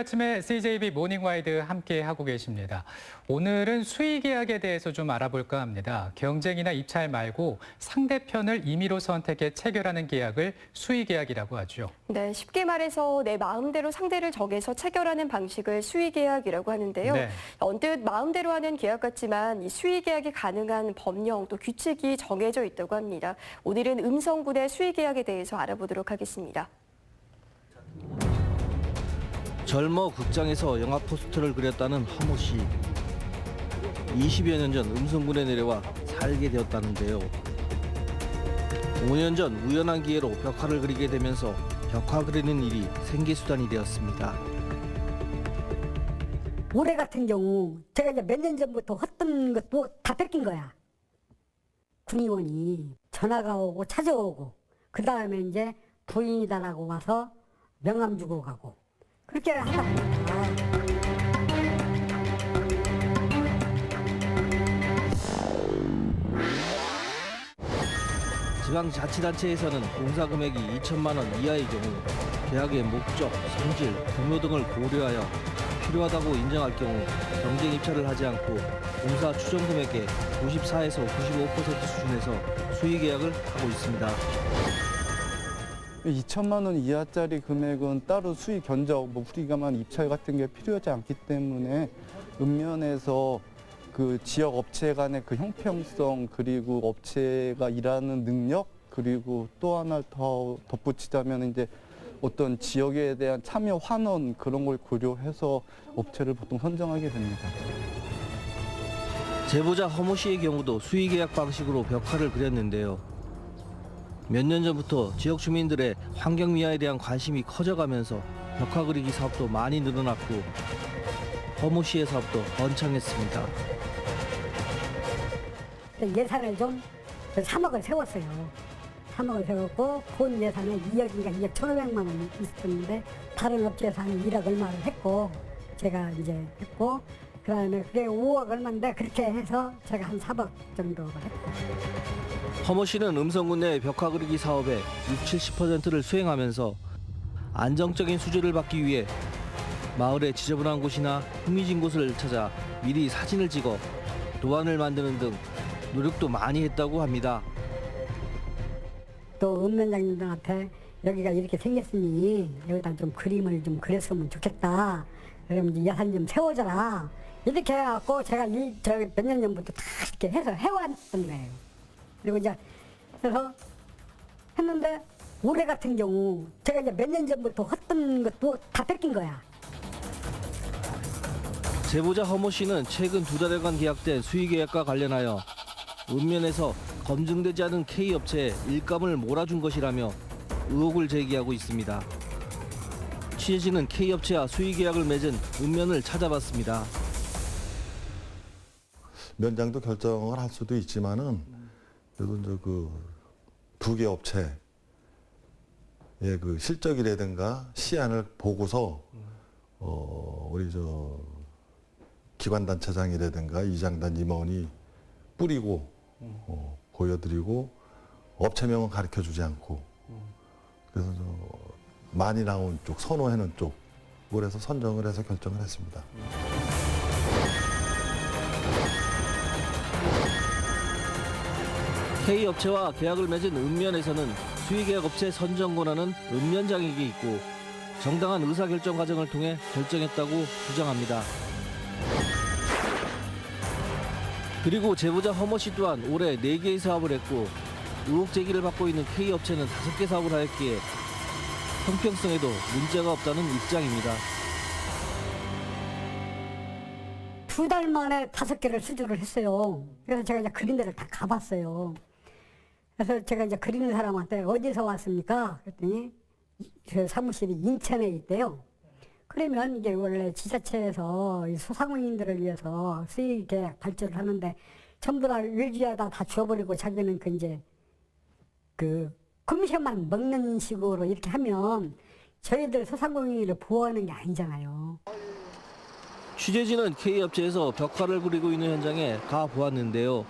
아침에 CJB 모닝와이드 함께 하고 계십니다. 오늘은 수의 계약에 대해서 좀 알아볼까 합니다. 경쟁이나 입찰 말고 상대편을 임의로 선택해 체결하는 계약을 수의 계약이라고 하죠. 네, 쉽게 말해서 내 마음대로 상대를 정해서 체결하는 방식을 수의 계약이라고 하는데요. 네. 언뜻 마음대로 하는 계약 같지만 이 수의 계약이 가능한 법령 또 규칙이 정해져 있다고 합니다. 오늘은 음성군의 수의 계약에 대해서 알아보도록 하겠습니다. 젊어 극장에서 영화 포스터를 그렸다는 허모 씨. 20여 년 전 음성군에 내려와 살게 되었다는데요. 5년 전 우연한 기회로 벽화를 그리게 되면서 벽화 그리는 일이 생계수단이 되었습니다. 올해 같은 경우 제가 이제 몇 년 전부터 했던 것도 다 뺏긴 거야. 군의원이 전화가 오고 찾아오고 그 다음에 이제 부인이다라고 와서 명함 주고 가고 그렇게 하다 보니까 지방자치단체에서는 공사 금액이 2천만 원 이하의 경우 계약의 목적, 성질, 규모 등을 고려하여 필요하다고 인정할 경우 경쟁 입찰을 하지 않고 공사 추정 금액의 94에서 95% 수준에서 수의 계약을 하고 있습니다. 2천만 원 이하짜리 금액은 따로 수의 견적, 우리가만 입찰 같은 게 필요하지 않기 때문에 읍면에서 그 지역 업체 간의 그 형평성 그리고 업체가 일하는 능력 그리고 또 하나 더 덧붙이자면 이제 어떤 지역에 대한 참여 환원 그런 걸 고려해서 업체를 보통 선정하게 됩니다. 제보자 허모 씨의 경우도 수의 계약 방식으로 벽화를 그렸는데요. 몇 년 전부터 지역 주민들의 환경 미화에 대한 관심이 커져가면서 벽화 그리기 사업도 많이 늘어났고 허모 씨의 사업도 번창했습니다. 예산을 좀 3억을 세웠어요. 3억을 세웠고 본 예산에 2억인가 2억 1,500만 원이 있었는데 다른 업체에서 한 1억 얼마를 했고 제가 이제 했고 그 다음에 그게 5억 얼마인데 그렇게 해서 제가 한 4억 정도를 했고. 허모 씨는 음성군 내 벽화 그리기 사업의 60~70%를 수행하면서 안정적인 수주를 받기 위해 마을의 지저분한 곳이나 흥미진 곳을 찾아 미리 사진을 찍어 도안을 만드는 등 노력도 많이 했다고 합니다. 또 읍면장님들한테 여기가 이렇게 생겼으니 여기다 좀 그림을 좀 그렸으면 좋겠다. 그러면 이제 예산 좀 세워줘라. 이렇게 해갖고 제가 몇 년 전부터 다 이렇게 해서 해왔던 거예요. 그리고 이제 그래서 했는데 올해 같은 경우 제가 이제 몇 년 전부터 했던 것도 다 뺏긴 거야. 제보자 허모 씨는 최근 2달여간 계약된 수의 계약과 관련하여 읍면에서 검증되지 않은 K업체에 일감을 몰아준 것이라며 의혹을 제기하고 있습니다. 취재진은 K업체와 수의 계약을 맺은 읍면을 찾아봤습니다. 면장도 결정을 할 수도 있지만은 그래도 이제 그 두 개 업체의 그 실적이라든가 시안을 보고서 우리 저 기관단체장이라든가 이장단 임원이 뿌리고 보여드리고 업체명은 가르쳐주지 않고 그래서 많이 나온 쪽 선호하는 쪽을 해서 선정을 해서 결정을 했습니다. K업체와 계약을 맺은 읍면에서는 수의계약업체 선정 권한은 읍면장에게 있고 정당한 의사결정 과정을 통해 결정했다고 주장합니다. 그리고 제보자 허모 씨 또한 올해 4개의 사업을 했고 의혹 제기를 받고 있는 K업체는 5개 사업을 하였기에 형평성에도 문제가 없다는 입장입니다. 2달 만에 5개를 수주를 했어요. 그래서 제가 이제 그린 데를 다 가봤어요. 그래서 제가 이제 그리는 사람한테 어디서 왔습니까? 그랬더니 그 사무실이 인천에 있대요. 그러면 이게 원래 지자체에서 이 소상공인들을 위해서 수의 계약 발주를 하는데 전부 다 외주에다 다 줘버리고 자기는 그 이제 그 커미션만 먹는 식으로 이렇게 하면 저희들 소상공인을 보호하는 게 아니잖아요. 취재진은 K업체에서 벽화를 그리고 있는 현장에 가보았는데요.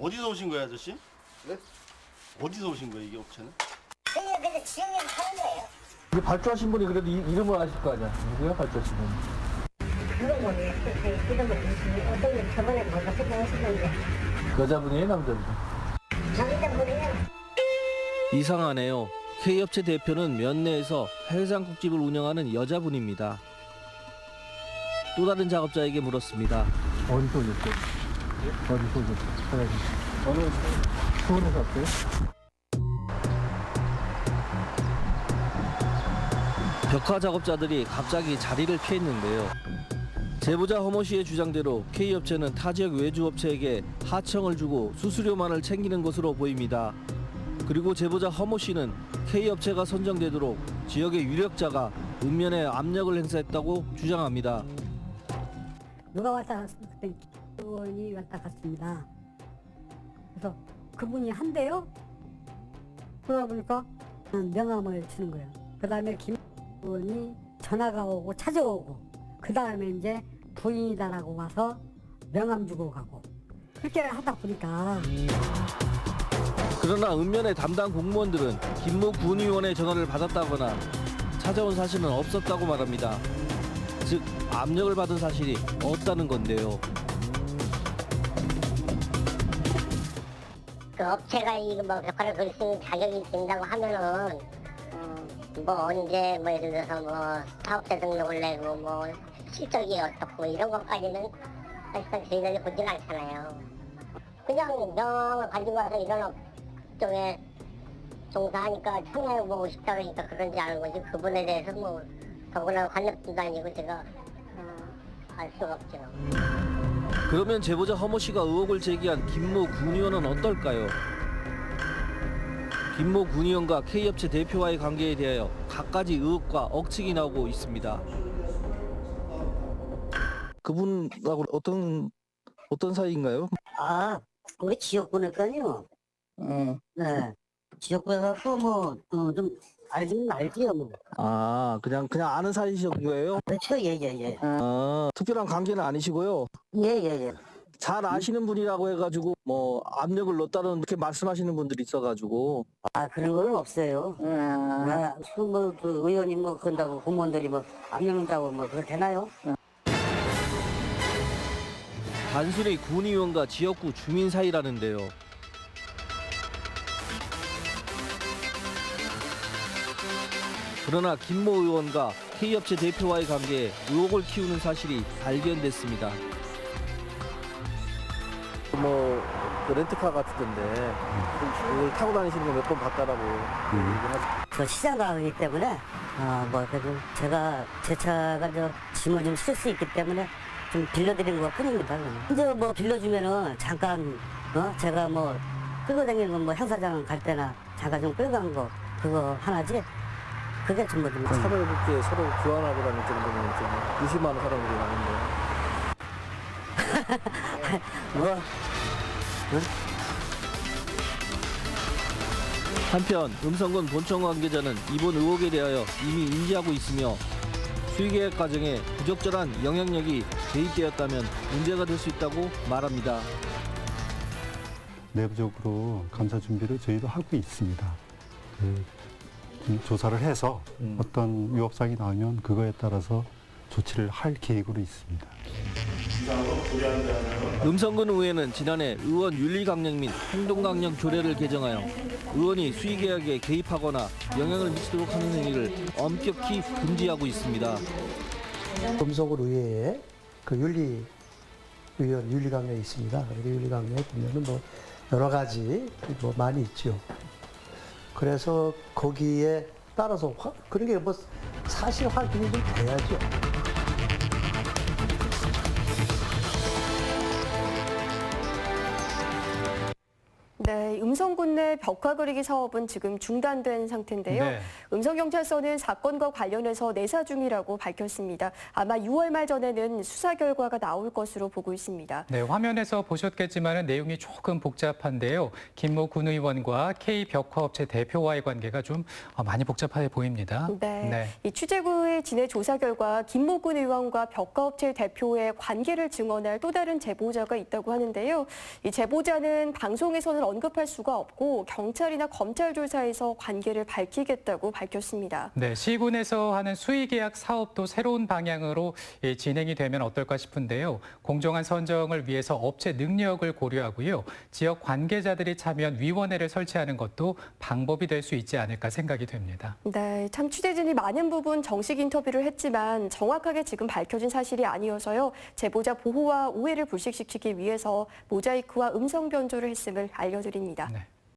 어디서 오신 거예요, 아저씨? 네? 어디서 오신 거예요, 이게 업체는? 저희가 그래서 지역에서 사는 거예요. 이게 발주하신 분이 그래도 이름을 아실 거 아니야? 누구야 발주하신 분이? 어떤 저번에 뭔가 생각하시던데. 여자분이에요, 남자분이에요? 이상하네요. K업체 대표는 면내에서 해장국집을 운영하는 여자분입니다. 또 다른 작업자에게 물었습니다. 어디서 오셨어요? 어디서 오셨어요? 어느 수원에서 왔어요? 벽화 작업자들이 갑자기 자리를 피했는데요. 제보자 허모 씨의 주장대로 K업체는 타 지역 외주업체에게 하청을 주고 수수료만을 챙기는 것으로 보입니다. 그리고 제보자 허모 씨는 K업체가 선정되도록 지역의 유력자가 읍면에 압력을 행사했다고 주장합니다. 누가 왔다 갔습니까? 그때 의원이 왔다 갔습니다. 그래서 그분이 한대요. 그러다 보니까 명함을 주는 거예요. 그 다음에 김 의원이 전화가 오고 찾아오고 그 다음에 이제 부인이다라고 와서 명함 주고 가고 그렇게 하다 보니까 그러나 읍면의 담당 공무원들은 김모 군의원의 전화를 받았다거나 찾아온 사실은 없었다고 말합니다. 즉 압력을 받은 사실이 없다는 건데요. 그 업체가 이거 뭐 벽화를 그릴 수 있는 자격이 된다고 하면은 뭐 언제 뭐 예를 들어서 뭐 사업자 등록을 내고 뭐 실적이 어떻고 이런 것까지는 사실상 저희들이 보지는 않잖아요. 그냥 명을 가지고 와서 이런 업종에 종사하니까 참여해보고 싶다 그러니까 그런지 아는 거지 그분에 대해서 뭐 더구나 관lep도 아니고 제가 알 수가 없죠. 그러면 제보자 허모 씨가 의혹을 제기한 김모 군의원은 어떨까요? 김모 군의원과 K업체 대표와의 관계에 대하여 갖가지 의혹과 억측이 나오고 있습니다. 그분하고 어떤 사이인가요? 아, 우리 지역구니까요. 네. 지역구에 갖고 뭐, 좀 알기는 알지요, 뭐. 아, 그냥 아는 사이신 거예요? 그렇죠, 예, 예, 예. 아, 특별한 관계는 아니시고요. 예, 예, 예. 잘 아시는 분이라고 해가지고 뭐 압력을 넣었다는 이렇게 말씀하시는 분들이 있어가지고. 아, 그런 건 없어요. 아, 뭐, 그 의원이 뭐, 그런다고 공무원들이 뭐, 압력한다고 뭐, 그거 되나요? 단순히 군의원과 지역구 주민 사이라는데요. 그러나 김모 의원과 K업체 대표와의 관계에 의혹을 키우는 사실이 발견됐습니다. 뭐 렌트카 같은데 이걸 타고 다니시는 거 몇 번 봤다라고 저 시장 가기 때문에, 뭐, 그래도 제가, 제 차가 짐을 좀 실을 수 있기 때문에 좀 빌려드리는 것 뿐입니다. 이제 뭐 빌려주면은 잠깐, 제가 뭐 끌고 다니는 건 뭐 행사장 갈 때나 잠깐 좀 끌고 간 거, 그거 하나지? 그게 전부 좀. 차를 이렇게 서로 교환하고 다닐 정도면 좀 의심하는 사람들이 많은데. 뭐, 한편 음성군 본청 관계자는 이번 의혹에 대하여 이미 인지하고 있으며 수의계약 과정에 부적절한 영향력이 개입되었다면 문제가 될 수 있다고 말합니다. 내부적으로 감사 준비를 저희도 하고 있습니다. 조사를 해서 어떤 위법사항이 나오면 그거에 따라서 조치를 할 계획으로 있습니다. 음성군 의회는 지난해 의원 윤리강령 및 행동강령 조례를 개정하여 의원이 수의계약에 개입하거나 영향을 미치도록 하는 행위를 엄격히 금지하고 있습니다. 음성군 의회에 그 윤리위원 윤리강령이 있습니다. 그 윤리강령에 보면은 뭐 여러 가지 뭐 많이 있죠. 그래서 거기에 따라서 그런 게 뭐 사실 확인이 좀 돼야죠. 네, 음성군 내 벽화 그리기 사업은 지금 중단된 상태인데요. 네. 음성경찰서는 사건과 관련해서 내사 중이라고 밝혔습니다. 아마 6월 말 전에는 수사 결과가 나올 것으로 보고 있습니다. 네, 화면에서 보셨겠지만 내용이 조금 복잡한데요. 김모 군 의원과 K벽화업체 대표와의 관계가 좀 많이 복잡해 보입니다. 네. 이 취재부의 진해 조사 결과 김모 군 의원과 벽화업체 대표의 관계를 증언할 또 다른 제보자가 있다고 하는데요. 이 제보자는 방송에서는 언급할 수가 없고 경찰이나 검찰 조사에서 관계를 밝히겠다고 밝혔습니다. 네, 시군에서 하는 수의계약 사업도 새로운 방향으로 진행이 되면 어떨까 싶은데요. 공정한 선정을 위해서 업체 능력을 고려하고요. 지역 관계자들이 참여한 위원회를 설치하는 것도 방법이 될 수 있지 않을까 생각이 됩니다. 네, 참 취재진이 많은 부분 정식 인터뷰를 했지만 정확하게 지금 밝혀진 사실이 아니어서요. 제보자 보호와 오해를 불식시키기 위해서 모자이크와 음성 변조를 했음을 알려드립니다. 네.